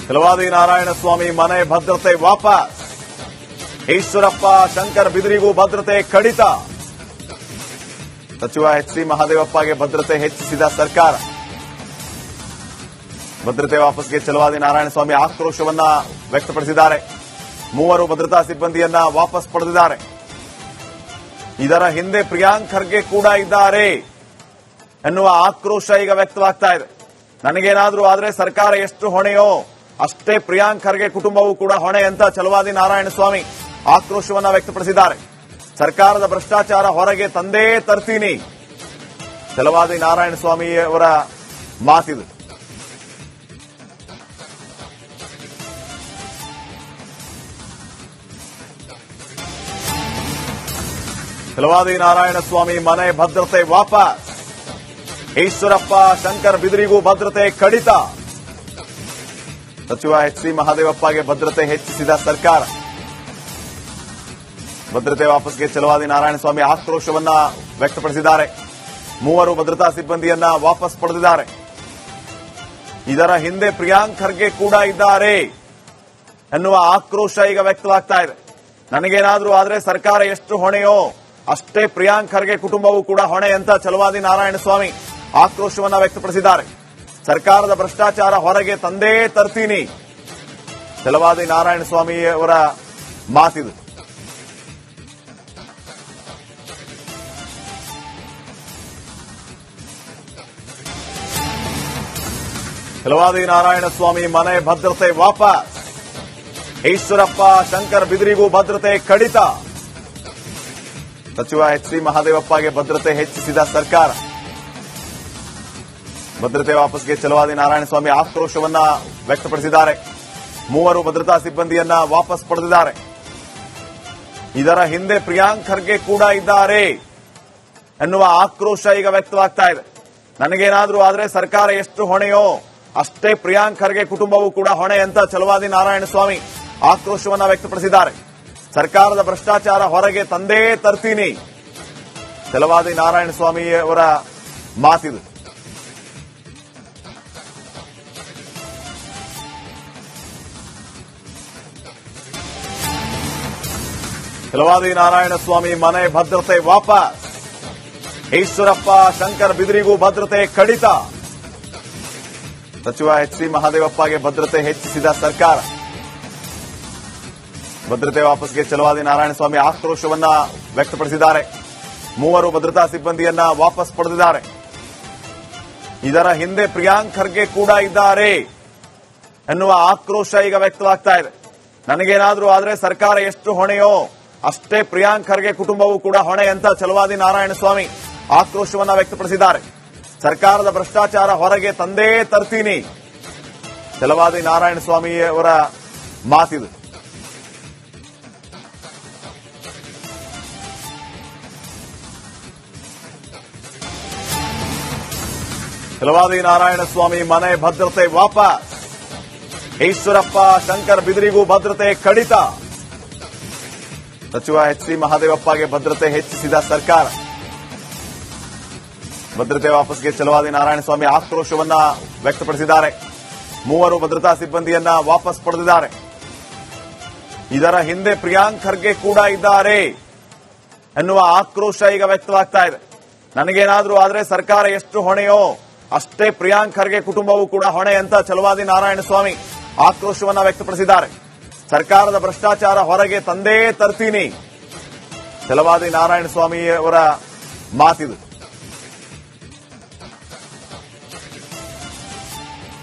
ಛಲವಾದಿ ನಾರಾಯಣಸ್ವಾಮಿ ಮನೆ ಭದ್ರತೆ ವಾಪಸ್. ಈಶ್ವರಪ್ಪ ಶಂಕರ್ ಬಿದರಿಗೂ ಭದ್ರತೆ ಕಡಿತ. ಸಚಿವ ಎಚ್.ಸಿ. ಮಹದೇವಪ್ಪಗೆ ಭದ್ರತೆ ಹೆಚ್ಚಿಸಿದ ಸರ್ಕಾರ. ಭದ್ರತೆ ವಾಪಸ್ಗೆ ಛಲವಾದಿ ನಾರಾಯಣಸ್ವಾಮಿ ಆಕ್ರೋಶವನ್ನ ವ್ಯಕ್ತಪಡಿಸಿದ್ದಾರೆ. 3 ಭದ್ರತಾ ಸಿಬ್ಬಂದಿಯನ್ನ ವಾಪಸ್ ಪಡೆದಿದ್ದಾರೆ. ಇದರ ಹಿಂದೆ ಪ್ರಿಯಾಂಕ್ ಖರ್ಗೆ ಕೂಡ ಇದ್ದಾರೆ ಎನ್ನುವ ಆಕ್ರೋಶ ಈಗ ವ್ಯಕ್ತವಾಗ್ತಾ ಇದೆ. ನನಗೇನಾದ್ರೂ ಆದ್ರೆ ಸರ್ಕಾರ ಎಷ್ಟು ಹೊಣೆಯೋ ಅಷ್ಟೇ ಪ್ರಿಯಾಂಕ್ ಖರ್ಗೆ ಕುಟುಂಬವೂ ಕೂಡ ಹೊಣೆ ಅಂತ ಛಲವಾದಿ ನಾರಾಯಣಸ್ವಾಮಿ ಆಕ್ರೋಶವನ್ನ ವ್ಯಕ್ತಪಡಿಸಿದ್ದಾರೆ. ಸರ್ಕಾರದ ಭ್ರಷ್ಟಾಚಾರ ಹೊರಗೆ ತಂದೇ ತರ್ತೀನಿ, ಛಲವಾದಿ ನಾರಾಯಣಸ್ವಾಮಿ ಅವರ ಮಾತಿದು. ಛಲವಾದಿ ನಾರಾಯಣಸ್ವಾಮಿ ಮನೆ ಭದ್ರತೆ ವಾಪಸ್. ಈಶ್ವರಪ್ಪ ಶಂಕರ್ ಬಿದರಿಗೂ ಭದ್ರತೆ ಕಡಿತ. ಸಚಿವ ಎಚ್.ಸಿ. ಮಹದೇವಪ್ಪಗೆ ಭದ್ರತೆ ಹೆಚ್ಚಿಸಿದ ಸರ್ಕಾರ. ಭದ್ರತೆ ವಾಪಸ್ಗೆ ಛಲವಾದಿ ನಾರಾಯಣಸ್ವಾಮಿ ಆಕ್ರೋಶವನ್ನ ವ್ಯಕ್ತಪಡಿಸಿದ್ದಾರೆ. 3 ಭದ್ರತಾ ಸಿಬ್ಬಂದಿಯನ್ನ ವಾಪಸ್ ಪಡೆದಿದ್ದಾರೆ. ಇದರ ಹಿಂದೆ ಪ್ರಿಯಾಂಕ್ ಖರ್ಗೆ ಕೂಡ ಇದ್ದಾರೆ ಎನ್ನುವ ಆಕ್ರೋಶ ಈಗ ವ್ಯಕ್ತವಾಗ್ತಾ ಇದೆ. ನನಗೇನಾದ್ರೂ ಆದ್ರೆ ಸರ್ಕಾರ ಎಷ್ಟು ಹೊಣೆಯೋ ಅಷ್ಟೇ ಪ್ರಿಯಾಂಕ್ ಖರ್ಗೆ ಕುಟುಂಬವೂ ಕೂಡ ಹೊಣೆ ಅಂತ ಛಲವಾದಿ ನಾರಾಯಣಸ್ವಾಮಿ ಆಕ್ರೋಶವನ್ನ ವ್ಯಕ್ತಪಡಿಸಿದ್ದಾರೆ. ಸರ್ಕಾರದ ಭ್ರಷ್ಟಾಚಾರ ಹೊರಗೆ ತಂದೇ ತರ್ತೀನಿ, ಛಲವಾದಿ ನಾರಾಯಣಸ್ವಾಮಿ ಅವರ ಮಾತಿದು. ಛಲವಾದಿ ನಾರಾಯಣಸ್ವಾಮಿ ಮನೆ ಭದ್ರತೆ ವಾಪಸ್. ಈಶ್ವರಪ್ಪ ಶಂಕರ್ ಬಿದರಿಗೂ ಭದ್ರತೆ ಕಡಿತ. ಸಚಿವ ಎಚ್.ಸಿ. ಮಹದೇವಪ್ಪಗೆ ಭದ್ರತೆ ಹೆಚ್ಚಿಸಿದ ಸರ್ಕಾರ. ಭದ್ರತೆ ವಾಪಸ್ಗೆ ಛಲವಾದಿ ನಾರಾಯಣಸ್ವಾಮಿ ಆಕ್ರೋಶವನ್ನ ವ್ಯಕ್ತಪಡಿಸಿದ್ದಾರೆ. 3 ಭದ್ರತಾ ಸಿಬ್ಬಂದಿಯನ್ನ ವಾಪಸ್ ಪಡೆದಿದ್ದಾರೆ. ಇದರ ಹಿಂದೆ ಪ್ರಿಯಾಂಕ್ ಖರ್ಗೆ ಕೂಡ ಇದ್ದಾರೆ ಎನ್ನುವ ಆಕ್ರೋಶ ಈಗ ವ್ಯಕ್ತವಾಗ್ತಾ ಇದೆ. ನನಗೇನಾದ್ರೂ ಆದ್ರೆ ಸರ್ಕಾರ ಎಷ್ಟು ಹೊಣೆಯೋ ಅಷ್ಟೇ ಪ್ರಿಯಾಂಕ್ ಖರ್ಗೆ ಕುಟುಂಬವೂ ಕೂಡ ಹೊಣೆ ಅಂತ ಛಲವಾದಿ ನಾರಾಯಣಸ್ವಾಮಿ ಆಕ್ರೋಶವನ್ನ ವ್ಯಕ್ತಪಡಿಸಿದ್ದಾರೆ. ಸರ್ಕಾರದ ಭ್ರಷ್ಟಾಚಾರ ಹೊರಗೆ ತಂದೇ ತರ್ತೀನಿ, ಛಲವಾದಿ ನಾರಾಯಣಸ್ವಾಮಿ ಅವರ ಮಾತಿದು. ಛಲವಾದಿ ನಾರಾಯಣಸ್ವಾಮಿ ಮನೆ ಭದ್ರತೆ ವಾಪಸ್. ಈಶ್ವರಪ್ಪ ಶಂಕರ್ ಬಿದರಿಗೂ ಭದ್ರತೆ ಕಡಿತ. ಸಚಿವ ಎಚ್.ಸಿ. ಮಹದೇವಪ್ಪಗೆ ಭದ್ರತೆ ಹೆಚ್ಚಿಸಿದ ಸರ್ಕಾರ. ಭದ್ರತೆ ವಾಪಸ್ಗೆ ಛಲವಾದಿ ನಾರಾಯಣಸ್ವಾಮಿ ಆಕ್ರೋಶವನ್ನ ವ್ಯಕ್ತಪಡಿಸಿದ್ದಾರೆ. 3 ಭದ್ರತಾ ಸಿಬ್ಬಂದಿಯನ್ನ ವಾಪಸ್ ಪಡೆದಿದ್ದಾರೆ. ಇದರ ಹಿಂದೆ ಪ್ರಿಯಾಂಕ್ ಖರ್ಗೆ ಕೂಡ ಇದ್ದಾರೆ ಎನ್ನುವ ಆಕ್ರೋಶ ಈಗ ವ್ಯಕ್ತವಾಗ್ತಾ ಇದೆ. ನನಗೇನಾದ್ರೂ ಆದ್ರೆ ಸರ್ಕಾರ ಎಷ್ಟು ಹೊಣೆಯೋ ಅಷ್ಟೇ ಪ್ರಿಯಾಂಕ್ ಖರ್ಗೆ ಕುಟುಂಬವೂ ಕೂಡ ಹೊಣೆ ಅಂತ ಛಲವಾದಿ ನಾರಾಯಣಸ್ವಾಮಿ ಆಕ್ರೋಶವನ್ನ ವ್ಯಕ್ತಪಡಿಸಿದ್ದಾರೆ. ಸರ್ಕಾರದ ಭ್ರಷ್ಟಾಚಾರ ಹೊರಗೆ ತಂದೇ ತರ್ತೀನಿ, ಛಲವಾದಿ ನಾರಾಯಣಸ್ವಾಮಿ ಅವರ ಮಾತಿದು. ಛಲವಾದಿ ನಾರಾಯಣಸ್ವಾಮಿ ಮನೆ ಭದ್ರತೆ ವಾಪಸ್. ಈಶ್ವರಪ್ಪ ಶಂಕರ್ ಬಿದರಿಗೂ ಭದ್ರತೆ ಕಡಿತ. ಸಚಿವ ಎಚ್.ಸಿ. ಮಹದೇವಪ್ಪಗೆ ಭದ್ರತೆ ಹೆಚ್ಚಿಸಿದ ಸರ್ಕಾರ. ಭದ್ರತೆ ವಾಪಸ್ಗೆ ಛಲವಾದಿ ನಾರಾಯಣಸ್ವಾಮಿ ಆಕ್ರೋಶವನ್ನ ವ್ಯಕ್ತಪಡಿಸಿದ್ದಾರೆ. 3 ಭದ್ರತಾ ಸಿಬ್ಬಂದಿಯನ್ನ ವಾಪಸ್ ಪಡೆದಿದ್ದಾರೆ. ಇದರ ಹಿಂದೆ ಪ್ರಿಯಾಂಕ್ ಖರ್ಗೆ ಕೂಡ ಇದ್ದಾರೆ ಎನ್ನುವ ಆಕ್ರೋಶ ಈಗ ವ್ಯಕ್ತವಾಗ್ತಾ ಇದೆ. ನನಗೇನಾದ್ರೂ ಆದ್ರೆ ಸರ್ಕಾರ ಎಷ್ಟು ಹೊಣೆಯೋ ಅಷ್ಟೇ ಪ್ರಿಯಾಂಕ್ ಖರ್ಗೆ ಕುಟುಂಬವೂ ಕೂಡ ಹೊಣೆ ಅಂತ ಛಲವಾದಿ ನಾರಾಯಣಸ್ವಾಮಿ ಆಕ್ರೋಶವನ್ನ ವ್ಯಕ್ತಪಡಿಸಿದ್ದಾರೆ. ಸರ್ಕಾರದ ಭ್ರಷ್ಟಾಚಾರ ಹೊರಗೆ ತಂದೇ ತರ್ತೀನಿ, ಛಲವಾದಿ ನಾರಾಯಣಸ್ವಾಮಿ ಅವರ ಮಾತಿದು.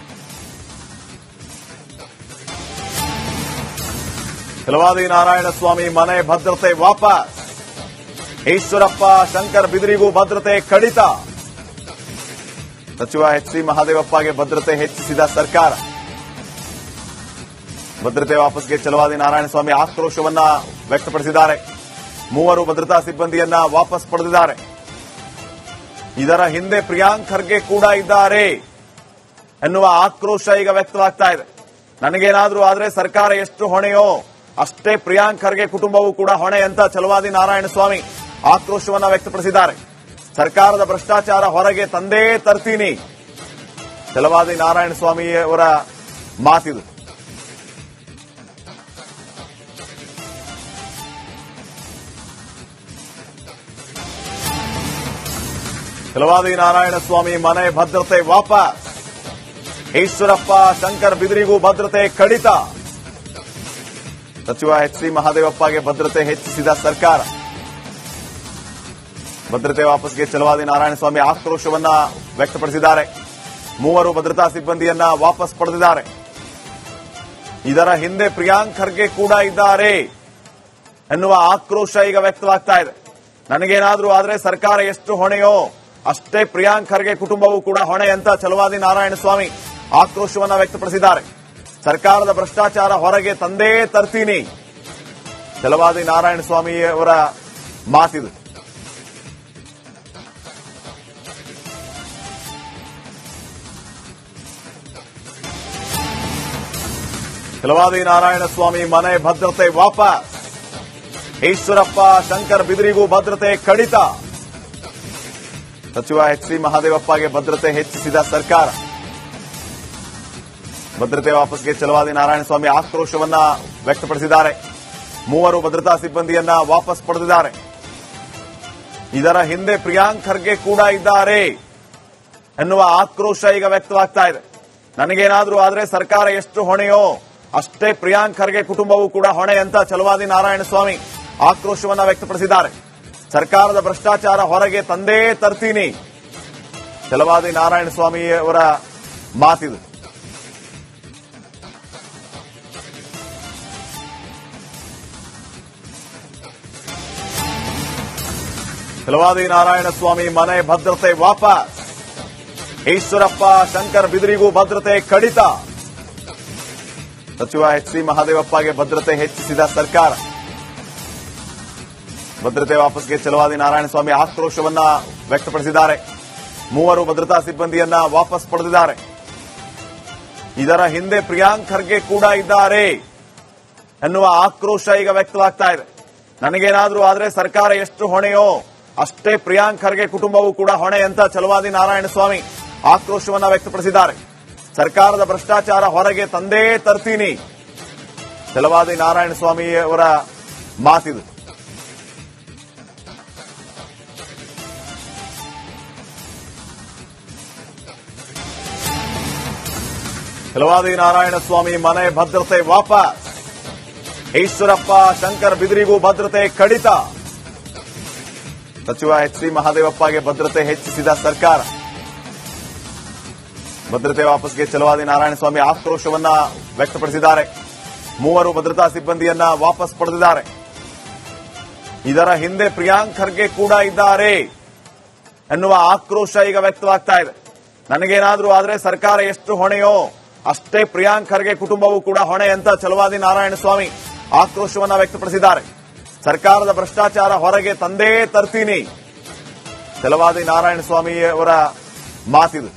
ಛಲವಾದಿ ನಾರಾಯಣಸ್ವಾಮಿ ಮನೆ ಭದ್ರತೆ ವಾಪಸ್. ಈಶ್ವರಪ್ಪ ಶಂಕರ್ ಬಿದರಿಗೂ ಭದ್ರತೆ ಕಡಿತ. ಸಚಿವ ಎಚ್.ಸಿ. ಮಹದೇವಪ್ಪಗೆ ಭದ್ರತೆ ಹೆಚ್ಚಿಸಿದ ಸರ್ಕಾರ. ಭದ್ರತೆ ವಾಪಸ್ಗೆ ಛಲವಾದಿ ನಾರಾಯಣಸ್ವಾಮಿ ಆಕ್ರೋಶವನ್ನ ವ್ಯಕ್ತಪಡಿಸಿದ್ದಾರೆ. 3 ಭದ್ರತಾ ಸಿಬ್ಬಂದಿಯನ್ನ ವಾಪಸ್ ಪಡೆದಿದ್ದಾರೆ. ಇದರ ಹಿಂದೆ ಪ್ರಿಯಾಂಕ್ ಖರ್ಗೆ ಕೂಡ ಇದ್ದಾರೆ ಎನ್ನುವ ಆಕ್ರೋಶ ಈಗ ವ್ಯಕ್ತವಾಗ್ತಾ ಇದೆ. ನನಗೇನಾದ್ರೂ ಆದ್ರೆ ಸರ್ಕಾರ ಎಷ್ಟು ಹೊಣೆಯೋ ಅಷ್ಟೇ ಪ್ರಿಯಾಂಕ್ ಖರ್ಗೆ ಕುಟುಂಬವೂ ಕೂಡ ಹೊಣೆ ಅಂತ ಛಲವಾದಿ ನಾರಾಯಣಸ್ವಾಮಿ ಆಕ್ರೋಶವನ್ನ ವ್ಯಕ್ತಪಡಿಸಿದ್ದಾರೆ. ಸರ್ಕಾರದ ಭ್ರಷ್ಟಾಚಾರ ಹೊರಗೆ ತಂದೇ ತರ್ತೀನಿ, ಛಲವಾದಿ ನಾರಾಯಣಸ್ವಾಮಿ ಅವರ ಮಾತಿದು. ಛಲವಾದಿ ನಾರಾಯಣಸ್ವಾಮಿ ಮನೆ ಭದ್ರತೆ ವಾಪಸ್. ಈಶ್ವರಪ್ಪ ಶಂಕರ್ ಬಿದರಿಗೂ ಭದ್ರತೆ ಕಡಿತ. ಸಚಿವ ಎಚ್.ಸಿ. ಮಹದೇವಪ್ಪಗೆ ಭದ್ರತೆ ಹೆಚ್ಚಿಸಿದ ಸರ್ಕಾರ. ಭದ್ರತೆ ವಾಪಸ್ಗೆ ಛಲವಾದಿ ನಾರಾಯಣಸ್ವಾಮಿ ಆಕ್ರೋಶವನ್ನ ವ್ಯಕ್ತಪಡಿಸಿದ್ದಾರೆ. ಮೂವರು ಭದ್ರತಾ ಸಿಬ್ಬಂದಿಯನ್ನ ವಾಪಸ್ ಪಡೆದಿದ್ದಾರೆ. ಇದರ ಹಿಂದೆ ಪ್ರಿಯಾಂಕ್ ಖರ್ಗೆ ಕೂಡ ಇದ್ದಾರೆ ಎನ್ನುವ ಆಕ್ರೋಶ ಈಗ ವ್ಯಕ್ತವಾಗ್ತಾ ಇದೆ. ನನಗೇನಾದ್ರೂ ಆದ್ರೆ ಸರ್ಕಾರ ಎಷ್ಟು ಹೊಣೆಯೋ ಅಷ್ಟೇ ಪ್ರಿಯಾಂಕ್ ಖರ್ಗೆ ಕುಟುಂಬವೂ ಕೂಡ ಹೊಣೆ ಅಂತ ಛಲವಾದಿ ನಾರಾಯಣಸ್ವಾಮಿ ಆಕ್ರೋಶವನ್ನ ವ್ಯಕ್ತಪಡಿಸಿದ್ದಾರೆ. ಸರ್ಕಾರದ ಭ್ರಷ್ಟಾಚಾರ ಹೊರಗೆ ತಂದೇ ತರ್ತೀನಿ, ಛಲವಾದಿ ನಾರಾಯಣಸ್ವಾಮಿ ಅವರ ಮಾತಿದು. ಛಲವಾದಿ ನಾರಾಯಣಸ್ವಾಮಿ ಮನೆ ಭದ್ರತೆ ವಾಪಸ್. ಈಶ್ವರಪ್ಪ ಶಂಕರ್ ಬಿದರಿಗೂ ಭದ್ರತೆ ಕಡಿತ. ಸಚಿವ ಎಚ್.ಸಿ. ಮಹದೇವಪ್ಪಗೆ ಭದ್ರತೆ ಹೆಚ್ಚಿಸಿದ ಸರ್ಕಾರ. ಭದ್ರತೆ ವಾಪಸ್ಗೆ ಛಲವಾದಿ ನಾರಾಯಣಸ್ವಾಮಿ ಆಕ್ರೋಶವನ್ನ ವ್ಯಕ್ತಪಡಿಸಿದ್ದಾರೆ. ಮೂವರು ಭದ್ರತಾ ಸಿಬ್ಬಂದಿಯನ್ನ ವಾಪಸ್ ಪಡೆದಿದ್ದಾರೆ. ಇದರ ಹಿಂದೆ ಪ್ರಿಯಾಂಕ್ ಖರ್ಗೆ ಕೂಡ ಇದ್ದಾರೆ ಎನ್ನುವ ಆಕ್ರೋಶ ಈಗ ವ್ಯಕ್ತವಾಗ್ತಾ ಇದೆ. ನನಗೇನಾದ್ರೂ ಆದ್ರೆ ಸರ್ಕಾರ ಎಷ್ಟು ಹೊಣೆಯೋ ಅಷ್ಟೇ ಪ್ರಿಯಾಂಕ್ ಖರ್ಗೆ ಕುಟುಂಬವೂ ಕೂಡ ಹೊಣೆ ಅಂತ ಛಲವಾದಿ ನಾರಾಯಣಸ್ವಾಮಿ ಆಕ್ರೋಶವನ್ನ ವ್ಯಕ್ತಪಡಿಸಿದ್ದಾರೆ. ಸರ್ಕಾರದ ಭ್ರಷ್ಟಾಚಾರ ಹೊರಗೆ ತಂದೇ ತರ್ತೀನಿ, ಛಲವಾದಿ ನಾರಾಯಣಸ್ವಾಮಿ ಅವರ ಮಾತಿದು. ಛಲವಾದಿ ನಾರಾಯಣಸ್ವಾಮಿ ಮನೆ ಭದ್ರತೆ ವಾಪಸ್. ಈಶ್ವರಪ್ಪ ಶಂಕರ್ ಬಿದರಿಗೂ ಭದ್ರತೆ ಕಡಿತ. ಸಚಿವ ಎಚ್.ಸಿ. ಮಹದೇವಪ್ಪಗೆ ಭದ್ರತೆ ಹೆಚ್ಚಿಸಿದ ಸರ್ಕಾರ. ಭದ್ರತೆ ವಾಪಸ್ಗೆ ಛಲವಾದಿ ನಾರಾಯಣಸ್ವಾಮಿ ಆಕ್ರೋಶವನ್ನ ವ್ಯಕ್ತಪಡಿಸಿದ್ದಾರೆ. ಮೂವರು ಭದ್ರತಾ ಸಿಬ್ಬಂದಿಯನ್ನ ವಾಪಸ್ ಪಡೆದಿದ್ದಾರೆ. ಇದರ ಹಿಂದೆ ಪ್ರಿಯಾಂಕ್ ಖರ್ಗೆ ಕೂಡ ಇದ್ದಾರೆ ಎನ್ನುವ ಆಕ್ರೋಶ ಈಗ ವ್ಯಕ್ತವಾಗ್ತಾ ಇದೆ. ನನಗೇನಾದ್ರೂ ಆದ್ರೆ ಸರ್ಕಾರ ಎಷ್ಟು ಹೊಣೆಯೋ ಅಷ್ಟೇ ಪ್ರಿಯಾಂಕ್ ಖರ್ಗೆ ಕುಟುಂಬವೂ ಕೂಡ ಹೊಣೆ ಅಂತ ಛಲವಾದಿ ನಾರಾಯಣಸ್ವಾಮಿ ಆಕ್ರೋಶವನ್ನ ವ್ಯಕ್ತಪಡಿಸಿದ್ದಾರೆ. ಸರ್ಕಾರದ ಭ್ರಷ್ಟಾಚಾರ ಹೊರಗೆ ತಂದೇ ತರ್ತೀನಿ, ಛಲವಾದಿ ನಾರಾಯಣಸ್ವಾಮಿ ಅವರ ಮಾತಿದು. ಛಲವಾದಿ ನಾರಾಯಣಸ್ವಾಮಿ ಮನೆ ಭದ್ರತೆ ವಾಪಸ್. ಈಶ್ವರಪ್ಪ ಶಂಕರ್ ಬಿದರಿಗೂ ಭದ್ರತೆ ಕಡಿತ. ಸಚಿವ ಎಚ್.ಸಿ. ಮಹದೇವಪ್ಪಗೆ ಭದ್ರತೆ ಹೆಚ್ಚಿಸಿದ ಸರ್ಕಾರ. ಭದ್ರತೆ ವಾಪಸ್ಗೆ ಛಲವಾದಿ ನಾರಾಯಣಸ್ವಾಮಿ ಆಕ್ರೋಶವನ್ನ ವ್ಯಕ್ತಪಡಿಸಿದ್ದಾರೆ. ಮೂವರು ಭದ್ರತಾ ಸಿಬ್ಬಂದಿಯನ್ನ ವಾಪಸ್ ಪಡೆದಿದ್ದಾರೆ. ಇದರ ಹಿಂದೆ ಪ್ರಿಯಾಂಕ್ ಖರ್ಗೆ ಕೂಡ ಇದ್ದಾರೆ ಎನ್ನುವ ಆಕ್ರೋಶ ಈಗ ವ್ಯಕ್ತವಾಗ್ತಾ ಇದೆ. ನನಗೇನಾದ್ರೂ ಆದ್ರೆ ಸರ್ಕಾರ ಎಷ್ಟು ಹೊಣೆಯೋ ಅಷ್ಟೇ ಪ್ರಿಯಾಂಕ್ ಖರ್ಗೆ ಕುಟುಂಬವೂ ಕೂಡ ಹೊಣೆ ಅಂತ ಛಲವಾದಿ ನಾರಾಯಣಸ್ವಾಮಿ ಆಕ್ರೋಶವನ್ನ ವ್ಯಕ್ತಪಡಿಸಿದ್ದಾರೆ. ಸರ್ಕಾರದ ಭ್ರಷ್ಟಾಚಾರ ಹೊರಗೆ ತಂದೇ ತರ್ತೀನಿ, ಛಲವಾದಿ ನಾರಾಯಣಸ್ವಾಮಿ ಅವರ ಮಾತಿದು.